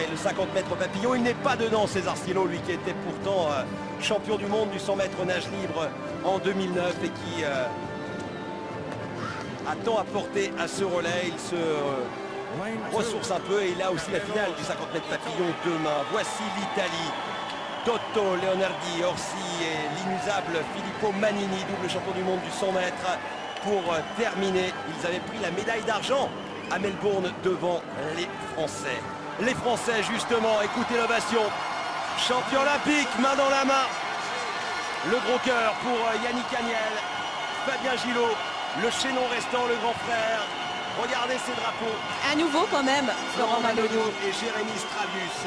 et le 50 mètres papillon. Il n'est pas dedans, César Cielo, lui qui était pourtant champion du monde du 100 mètres nage libre en 2009 et qui a tant apporté à ce relais. Il se ressource un peu et il a aussi la finale du 50 mètres papillon demain. Voici l'Italie. Toto Leonardi, Orsi et l'inusable Filippo Manini, double champion du monde du 100 mètres. Pour terminer, ils avaient pris la médaille d'argent à Melbourne devant les Français. Les Français, justement, écoutez l'ovation. Champion olympique, main dans la main. Le gros cœur pour Yannick Agnel, Fabien Gillot, le chaînon restant, le grand frère. Regardez ces drapeaux. À nouveau quand même, Florent Manodou et Jérémy Strabus,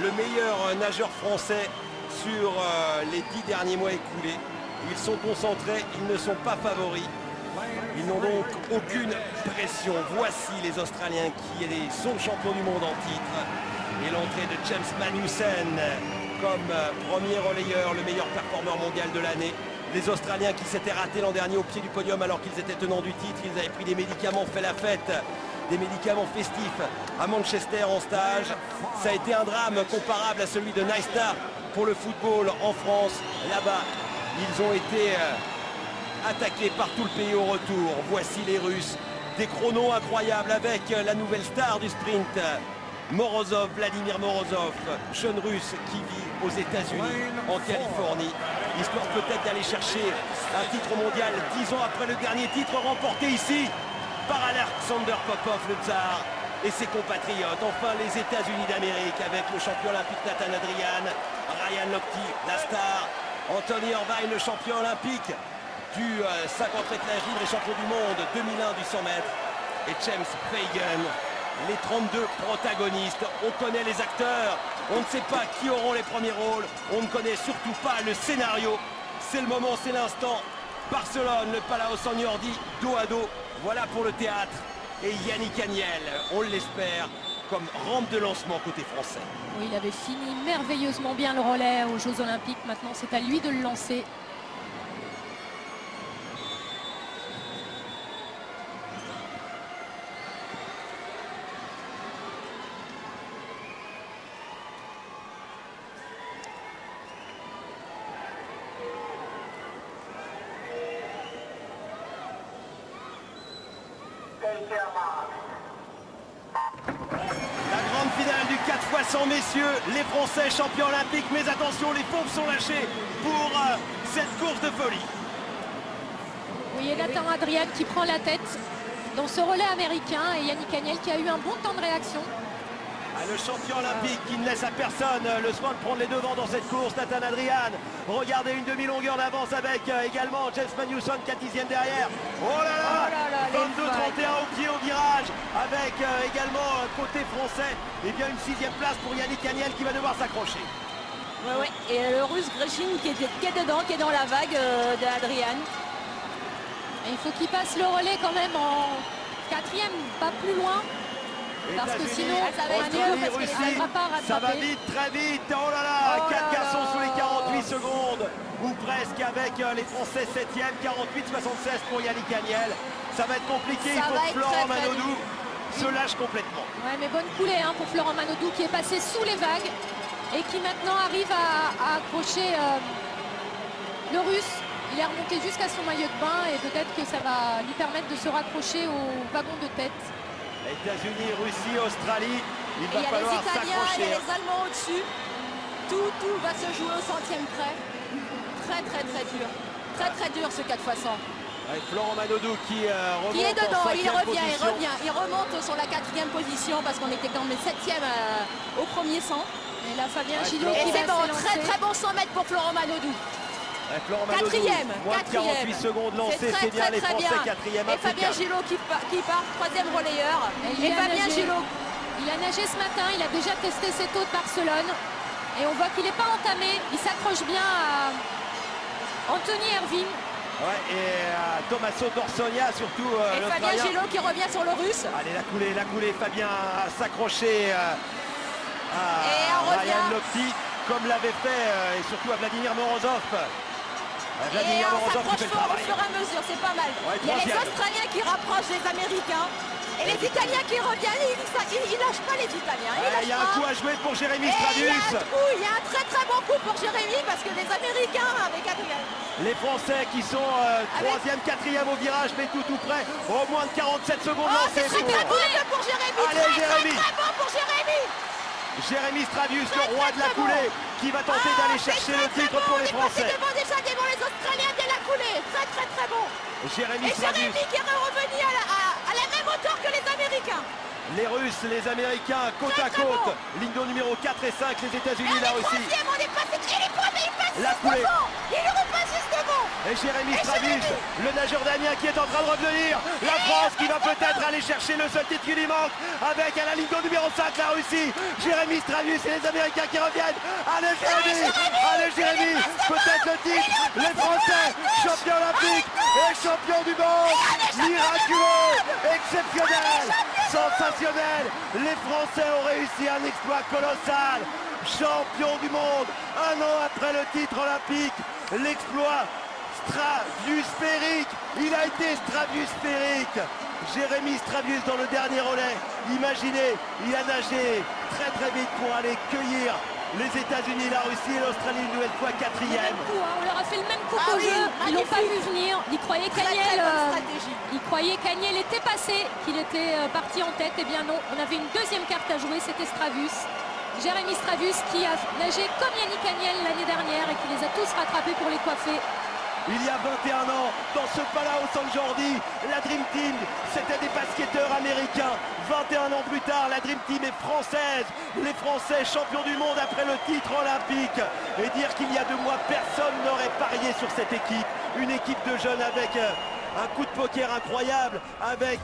le meilleur nageur français sur les 10 derniers mois écoulés. Ils sont concentrés, ils ne sont pas favoris. Ils n'ont donc aucune pression. Voici les Australiens qui sont champions du monde en titre. Et l'entrée de James Magnussen comme premier relayeur, le meilleur performeur mondial de l'année. Les Australiens qui s'étaient ratés l'an dernier au pied du podium alors qu'ils étaient tenants du titre. Ils avaient pris des médicaments, fait la fête, des médicaments festifs à Manchester en stage. Ça a été un drame comparable à celui de Nystad pour le football en France. Là-bas, ils ont été attaqués par tout le pays au retour. Voici les Russes, des chronos incroyables avec la nouvelle star du sprint, Morozov, Vladimir Morozov, jeune russe qui vit aux États-Unis, en Californie, histoire peut-être d'aller chercher un titre mondial 10 ans après le dernier titre remporté ici par Alexander Popov, le tsar, et ses compatriotes. Enfin, les États-Unis d'Amérique avec le champion olympique Nathan Adrian, Ryan Lochte, la star, Anthony Irvine, le champion olympique du 50 mètres nage libre et champion du monde 2001 du 100 mètres, et James Fagan, les 32 protagonistes. On connaît les acteurs, on ne sait pas qui auront les premiers rôles, on ne connaît surtout pas le scénario. C'est le moment, c'est l'instant. Barcelone, le Palau San Jordi, dos à dos, voilà pour le théâtre. Et Yannick Agnel, on l'espère, comme rampe de lancement côté français. Oui, il avait fini merveilleusement bien le relais aux Jeux Olympiques, maintenant c'est à lui de le lancer. La grande finale du 4x100, messieurs, les Français champions olympiques, mais attention, les pompes sont lâchées pour cette course de folie. Oui, et Nathan Adrian qui prend la tête dans ce relais américain et Yannick Agnel qui a eu un bon temps de réaction. Le champion olympique qui ne laisse à personne le soin de prendre les devants dans cette course, Nathan Adrian. Regardez une demi-longueur d'avance avec également James Magnussen, 4e derrière. Oh là là, 22-31 au pied au virage avec également côté français, et bien une 6e place pour Yannick Agnel qui va devoir s'accrocher. Ouais, et le russe Greshin qui est dedans, qui est dans la vague d'Adrian. Il faut qu'il passe le relais quand même en 4e, pas plus loin. Parce que sinon, ça va être dur parce qu'il n'arrivera pas à rattraper. Ça va vite, très vite. Oh là là, 4 garçons sous les 48 secondes. Ou presque avec les Français 7e, 48-76 pour Yannick Agnel. Ça va être compliqué, il faut que Florent Manodou se lâche complètement. Ouais, mais bonne coulée hein, pour Florent Manodou qui est passé sous les vagues et qui maintenant arrive à accrocher le russe. Il est remonté jusqu'à son maillot de bain et peut-être que ça va lui permettre de se raccrocher au wagon de tête. États-Unis, Russie, Australie, il va falloir s'accrocher. Il y a les Allemands au-dessus. Tout va se jouer au centième près. Très dur. Très dur ce 4x100. Avec Florent Manodou qui remonte est dedans, il revient. Il remonte sur la 4e position parce qu'on était quand même 7e au premier 100. Et là, Fabien Gillot et qui c'est bon, très bon 100 mètres pour Florent Manodou. Florent Manodou, 4e, moins de 48 secondes lancées, c'est bien les Français 4e. Et Fabien Gillot qui part 3e relayeur. Et Fabien Gillot. Il a nagé ce matin, il a déjà testé cette eau de Barcelone. Et on voit qu'il n'est pas entamé, il s'accroche bien à Anthony Irvine. Ouais, et Tommaso Dorsonia surtout. Et Fabien Gillot qui revient sur le russe. Allez, la coulée, Fabien a s'accroché à Ryan Lochte, comme l'avait fait et surtout à Vladimir Morozov. Et on s'approche fort au fur et à mesure, c'est pas mal. Ouais, il y a les Australiens qui rapprochent les Américains. Et les Italiens qui reviennent, ils lâchent pas les Italiens. Il y a un coup à jouer pour Jérémy Stravius. Il y a un très très bon coup pour Jérémy parce que les Américains avec Adrien. Les Français qui sont 3e, 4e au virage, mais tout près. Au moins de 47 secondes lancées. C'est très bon pour Jérémy. Allez, Jérémy. Très bon pour Jérémy. Jérémy Stravius, le roi de la coulée, qui va tenter d'aller chercher le titre pour les Français. Devant les Australiens dès la coulée. Très très très bon. Jérémy Stravius. Jérémy qui est revenu à la même hauteur que les Américains. Les Russes, les Américains, côte à côte. Bon. Ligne numéro 4 et 5, les États-Unis, la Russie. On est passé. Il est premier, il passe la coulée. Il repasse juste devant. Et Jérémy Stravius, le nageur d'Amiens qui est en train de revenir. La France qui va peut-être aller chercher le seul titre qui lui manque. Avec à la ligne numéro 5, la Russie. Jérémy Stravius et les Américains qui reviennent. Allez Jérémy. Allez Jérémy. Peut-être le titre. Les Français, champions olympiques et champions du monde. Miraculeux, exceptionnel, sensationnel. Les Français ont réussi un exploit colossal. Champion du monde, un an après le titre olympique, l'exploit stratosphérique. Il a été stratosphérique. Jérémy Stravius dans le dernier relais. Imaginez, il a nagé très vite pour aller cueillir les États-Unis, la Russie et l'Australie une nouvelle fois 4e. On leur a fait le même coup qu'au jeu. Ils l'ont pas vu venir. Ils croyaient qu'Agnel était passé, qu'il était parti en tête. Eh bien non, on avait une deuxième carte à jouer, c'était Stravius. Jérémy Stravius qui a nagé comme Yannick Agnel l'année dernière et qui les a tous rattrapés pour les coiffer. Il y a 21 ans, dans ce Palau San Jordi, la Dream Team, c'était des basketteurs américains. 21 ans plus tard, la Dream Team est française. Les Français champions du monde après le titre olympique. Et dire qu'il y a 2 mois, personne n'aurait parié sur cette équipe. Une équipe de jeunes avec un coup de poker incroyable, avec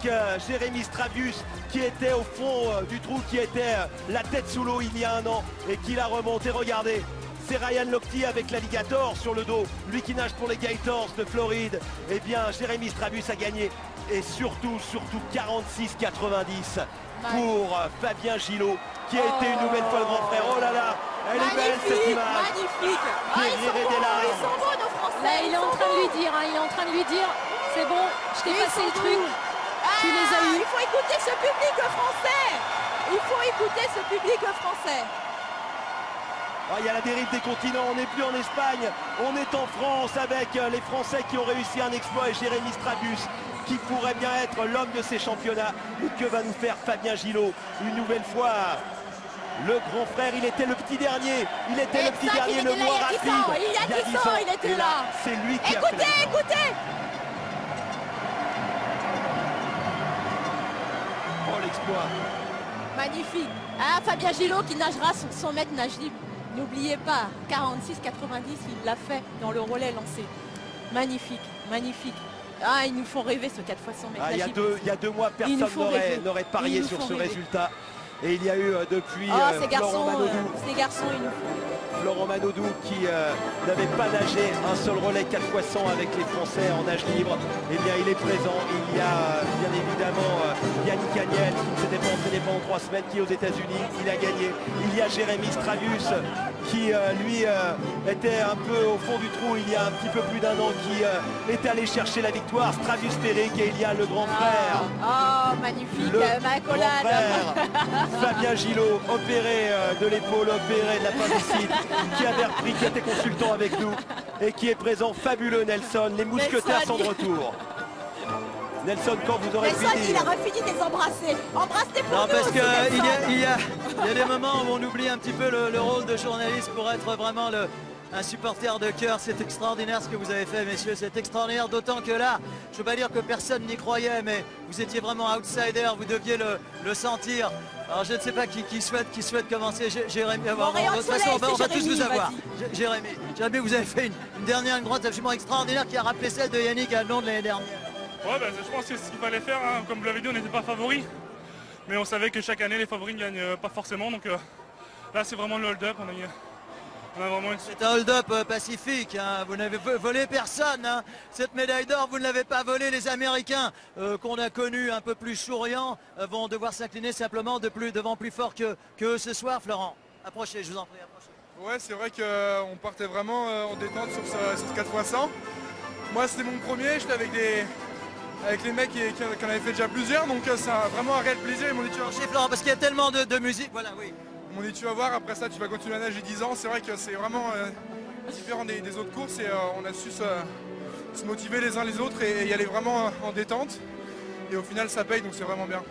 Jérémy Stravius qui était au fond du trou, qui était la tête sous l'eau il y a un an et qui l'a remonté. Regardez. C'est Ryan Lochte avec l'alligator sur le dos, lui qui nage pour les Gators de Floride. Eh bien, Jérémy Stravius a gagné et surtout 46,90 pour Fabien Gillot qui a été une nouvelle fois le grand frère. Oh là là, elle est belle cette image. Magnifique. Ils sont beaux nos Français. Là, il est en train de lui dire, il est en train de lui dire, c'est bon, je t'ai passé le truc. Tu les as eu. Il faut écouter ce public français. Il faut écouter ce public français. Il y a la dérive des continents, on n'est plus en Espagne, on est en France avec les Français qui ont réussi un exploit et Jérémy Stravius qui pourrait bien être l'homme de ces championnats. Et que va nous faire Fabien Gillot une nouvelle fois? Le grand frère, il était le petit dernier, il était le petit dernier, le moins rapide. Il y a 10 ans, il était là. C'est lui qui a fait la... Écoutez. Oh l'exploit. Magnifique. Fabien Gillot qui nagera sur 100 mètres nage libre. N'oubliez pas, 46,90, il l'a fait dans le relais lancé. Magnifique, magnifique. Ils nous font rêver ce 4x100 mètres. Il y a 2 mois, personne n'aurait parié sur ce résultat. Et il y a eu depuis Florent Manodou. Ces garçons, ils nous font. Florent Manodou qui n'avait pas nagé un seul relais 4x100 avec les Français en nage libre. Eh bien, il est présent. Il y a bien évidemment Yannick Agnel qui ne s'était pas entraîné pendant 3 semaines, qui est aux États-Unis. Il a gagné. Il y a Jérémy Stravius qui, lui, était un peu au fond du trou il y a un petit peu plus d'un an, qui est allé chercher la victoire. Stravius Féric, et il y a le grand frère. Magnifique, ma Fabien Gillot, opéré de l'épaule, opéré de l'appendicite, qui avait repris, qui était consultant avec nous et qui est présent. Fabuleux Nelson, les mousquetaires sont de retour. Nelson, quand vous aurez fini... il a fini de les embrasser. Embrasse-les pour nous. Non, parce qu'il y a des moments où on oublie un petit peu le rôle de journaliste pour être vraiment un supporter de cœur. C'est extraordinaire ce que vous avez fait, messieurs, c'est extraordinaire, d'autant que là, je ne veux pas dire que personne n'y croyait, mais vous étiez vraiment outsider, vous deviez le sentir. Alors je ne sais pas qui souhaite commencer. Jérémy, de toute façon, on va tous vous avoir. Jérémy, vous avez fait une dernière ligne droite absolument extraordinaire qui a rappelé celle de Yannick à Londres l'année dernière. Ouais, je pense que c'est ce qu'il fallait faire, hein. Comme vous l'avez dit, on n'était pas favoris, mais on savait que chaque année les favoris ne gagnent pas forcément, donc là c'est vraiment le hold-up. C'est un hold-up pacifique, hein. Vous n'avez volé personne, hein. Cette médaille d'or, vous ne l'avez pas volée. Les Américains qu'on a connus un peu plus souriants vont devoir s'incliner simplement devant plus fort que eux ce soir. Florent, approchez, je vous en prie, approchez. Ouais, c'est vrai qu'on partait vraiment en détente sur cette 4x100. Moi c'était mon premier, j'étais avec avec les mecs qui en avaient fait déjà plusieurs, donc c'est vraiment un réel plaisir. Ils m'ont dit, tu vas, Chez Florent, parce qu'il y a tellement de musique. Voilà, oui. ils m'ont dit, tu vas voir, après ça tu vas continuer à nager 10 ans. C'est vrai que c'est vraiment différent des autres courses et on a su se motiver les uns les autres et y aller vraiment en détente. Et au final ça paye, donc c'est vraiment bien.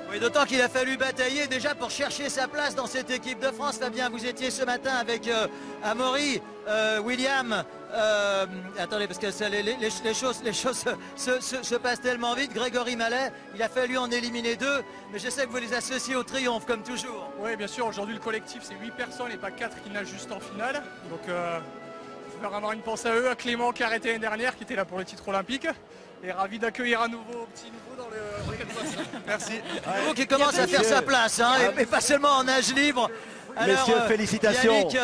Oui, d'autant qu'il a fallu batailler déjà pour chercher sa place dans cette équipe de France. Fabien, vous étiez ce matin avec Amaury, William. Attendez, parce que les choses se passent tellement vite. Grégory Mallet, il a fallu en éliminer 2. Mais je sais que vous les associez au triomphe, comme toujours. Oui, bien sûr. Aujourd'hui, le collectif, c'est 8 personnes et pas 4 qui nagent juste en finale. Donc, il faut faire avoir une pensée à eux, à Clément qui a arrêté l'année dernière, qui était là pour le titre olympique. Et ravi d'accueillir un petit nouveau dans le 4x100. Merci. Nouveau qui commence à faire sa place, hein, et pas seulement en nage libre. Alors, Messieurs, félicitations. Yannick,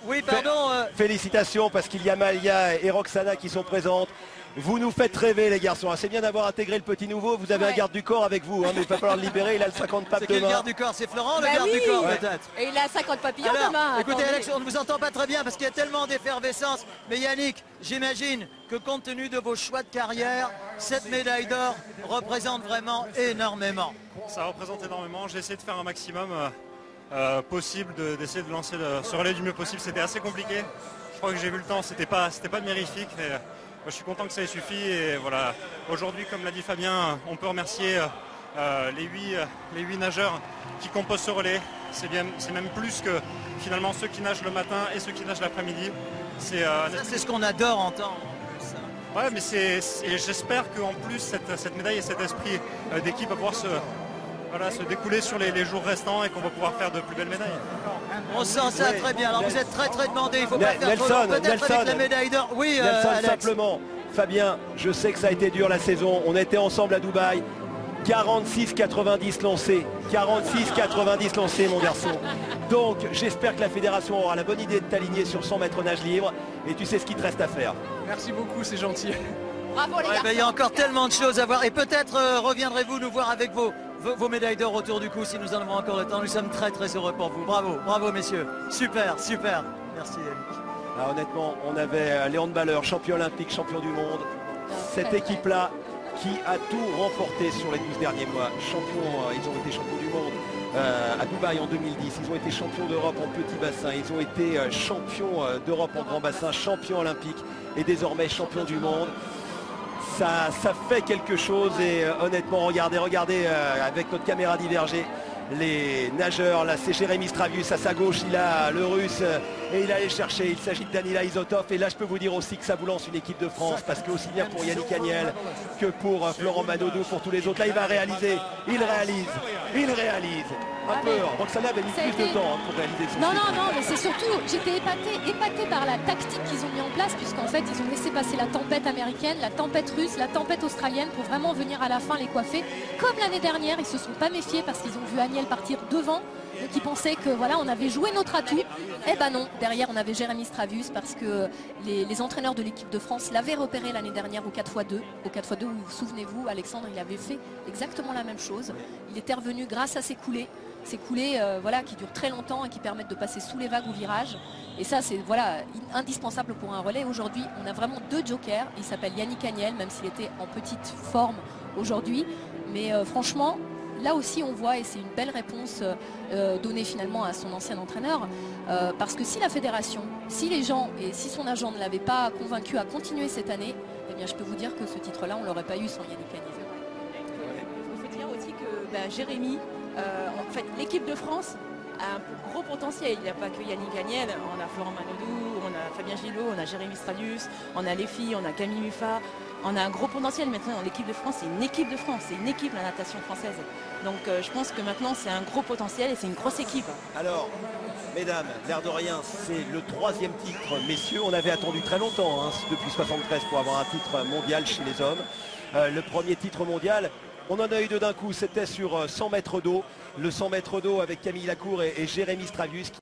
oui, pardon. Félicitations parce qu'il y a Malia et Roxana qui sont présentes. Vous nous faites rêver les garçons. C'est bien d'avoir intégré le petit nouveau. Vous avez un garde du corps avec vous, hein, mais il va falloir le libérer. Il a le 50 papes C'est qui le demain. garde du corps? C'est Florent, le Bah garde oui. du corps, Ouais. peut-être. Et il a 50 papillons Alors, demain. écoutez attendez. Alex, on ne vous entend pas très bien parce qu'il y a tellement d'effervescence. Mais Yannick, j'imagine que compte tenu de vos choix de carrière, cette médaille d'or représente vraiment énormément. Ça représente énormément. J'ai essayé de faire un maximum possible, d'essayer de lancer ce relais du mieux possible. C'était assez compliqué. Je crois que j'ai vu le temps, c'était pas mirifique. Mais, moi, je suis content que ça ait suffi. Et voilà. Aujourd'hui, comme l'a dit Fabien, on peut remercier les 8 nageurs qui composent ce relais. C'est même plus que finalement ceux qui nagent le matin et ceux qui nagent l'après-midi. Ça, c'est ce qu'on adore entendre. Ouais, mais j'espère qu'en plus cette médaille et cet esprit d'équipe va pouvoir se découler sur les jours restants et qu'on va pouvoir faire de plus belles médailles. On sent ça Oui. très bien. Alors vous êtes très demandé. Il faut pas faire Nelson, trop long. Peut-être Nelson. avec la médaille d'or. Oui, Nelson, Alex. simplement, Fabien, je sais que ça a été dur la saison. On était ensemble à Dubaï. 46,90 lancés. 46,90 lancés, mon garçon. Donc, j'espère que la fédération aura la bonne idée de t'aligner sur 100 mètres nage libre. Et tu sais ce qu'il te reste à faire. Merci beaucoup, c'est gentil. Bravo les Ouais, garçons. ben, il y a encore tellement de choses à voir. Et peut-être reviendrez-vous nous voir avec vos médailles d'or autour du cou si nous en avons encore le temps. Nous sommes très heureux pour vous. Bravo messieurs. Super. Merci Yannick. Ah, honnêtement, on avait Léon de Balleur, champion olympique, champion du monde. Cette équipe-là qui a tout remporté sur les 12 derniers mois. Ils ont été champions du monde à Dubaï en 2010. Ils ont été champions d'Europe en petit bassin. Ils ont été champions d'Europe en grand bassin, champions olympiques et désormais champions du monde. Ça fait quelque chose et honnêtement, regardez avec notre caméra divergée. Les nageurs, là c'est Jérémy Stravius, à sa gauche il a le russe et il allait chercher, il s'agit de Danila Izotov et là je peux vous dire aussi que ça vous lance une équipe de France parce que aussi bien pour Yannick Agnel que pour Florent Manodou, pour tous les autres, là il va réaliser, il réalise un peu, Roxana avait mis Ça a plus de été- temps pour réaliser son Non, cycle. mais c'est surtout, j'étais épatée par la tactique qu'ils ont mis en place, puisqu'en fait, ils ont laissé passer la tempête américaine, la tempête russe, la tempête australienne, pour vraiment venir à la fin les coiffer. Comme l'année dernière, ils se sont pas méfiés parce qu'ils ont vu Agnel partir devant, donc ils pensaient que voilà, on avait joué notre atout. Eh ben non, derrière, on avait Jérémy Stravius parce que les entraîneurs de l'équipe de France l'avaient repéré l'année dernière au 4x2. Au 4x2, où, souvenez-vous, Alexandre, il avait fait exactement la même chose. Il était revenu grâce à ses coulées. Ces coulées voilà, qui durent très longtemps et qui permettent de passer sous les vagues au virage. Et ça, c'est voilà, indispensable pour un relais. Aujourd'hui, on a vraiment 2 jokers. Il s'appelle Yannick Agnel, même s'il était en petite forme aujourd'hui. Mais franchement, là aussi, on voit, et c'est une belle réponse donnée finalement à son ancien entraîneur, parce que si la fédération, si les gens et si son agent ne l'avaient pas convaincu à continuer cette année, eh bien, je peux vous dire que ce titre-là, on ne l'aurait pas eu sans Yannick Agnel. Il faut dire aussi que Jérémy, en fait, l'équipe de France a un gros potentiel. Il n'y a pas que Yannick Agnel, on a Florent Manodou, on a Fabien Gillot, on a Jérémy Stradius, on a les filles, on a Camille Muffat. On a un gros potentiel maintenant dans l'équipe de France. C'est une équipe de France, c'est une équipe la natation française. Donc je pense que maintenant c'est un gros potentiel et c'est une grosse équipe. Alors, mesdames, l'air de rien, c'est le 3e titre. Messieurs, on avait attendu très longtemps, hein, depuis 73 pour avoir un titre mondial chez les hommes. Le premier titre mondial, on en a eu 2 d'un coup, c'était sur 100 mètres d'eau. Le 100 mètres d'eau avec Camille Lacour et Jérémy Stravius.